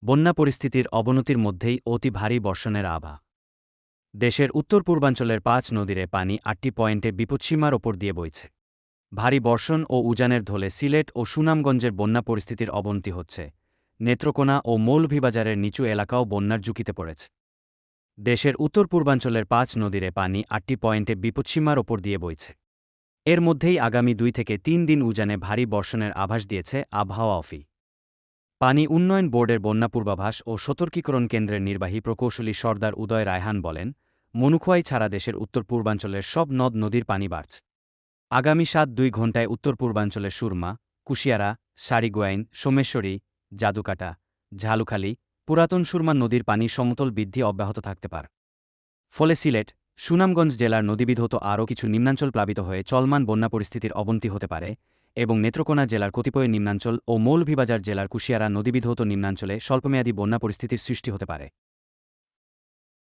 বন্যা পরিস্থিতির অবনতির মধ্যেই অতি ভারী বর্ষণের আভা। দেশের উত্তর পূর্বাঞ্চলের ৫ নদীরে পানি ৮টি পয়েন্টে বিপৎসীমার ওপর দিয়ে বইছে। ভারী বর্ষণ ও উজানের ধলে সিলেট ও সুনামগঞ্জের বন্যা পরিস্থিতির অবনতি হচ্ছে। নেত্রকোনা ও মৌলভীবাজারের নিচু এলাকাও বন্যার ঝুঁকিতে পড়েছে। দেশের উত্তর পূর্বাঞ্চলের ৫ নদীরে পানি ৮টি পয়েন্টে বিপৎসীমার ওপর দিয়ে বইছে। এর মধ্যেই আগামী ২ থেকে ৩ দিন উজানে ভারী বর্ষণের আভাস দিয়েছে আবহাওয়া অফিস। পানি উন্নয়ন বোর্ডের বন্যা পূর্বাভাস ও সতর্কীকরণ কেন্দ্রের নির্বাহী প্রকৌশলী সর্দার উদয় রায়হান বলেন, মনুখোয়াই ছাড়া দেশের উত্তর পূর্বাঞ্চলের সব নদ নদীর পানি বাড়ছে। আগামী ৭-২ ঘণ্টায় উত্তর পূর্বাঞ্চলের সুরমা, কুশিয়ারা, সারিগোয়াইন, সোমেশ্বরী, জাদুকাটা, ঝালুখালী, পুরাতন সুরমা নদীর পানি সমতল বৃদ্ধি অব্যাহত থাকতে পারে। ফলে সিলেট, সুনামগঞ্জ জেলার নদীবিধৌত আরও কিছু নিম্নাঞ্চল প্লাবিত হয়ে চলমান বন্যা পরিস্থিতির অবনতি হতে পারে এবং নেত্রকোনা জেলার কতিপয় নিম্নাঞ্চল ও মৌলভীবাজার জেলার কুশিয়ারা নদীবিধৌত নিম্নাঞ্চলে স্বল্পমেয়াদী বন্যা পরিস্থিতির সৃষ্টি হতে পারে।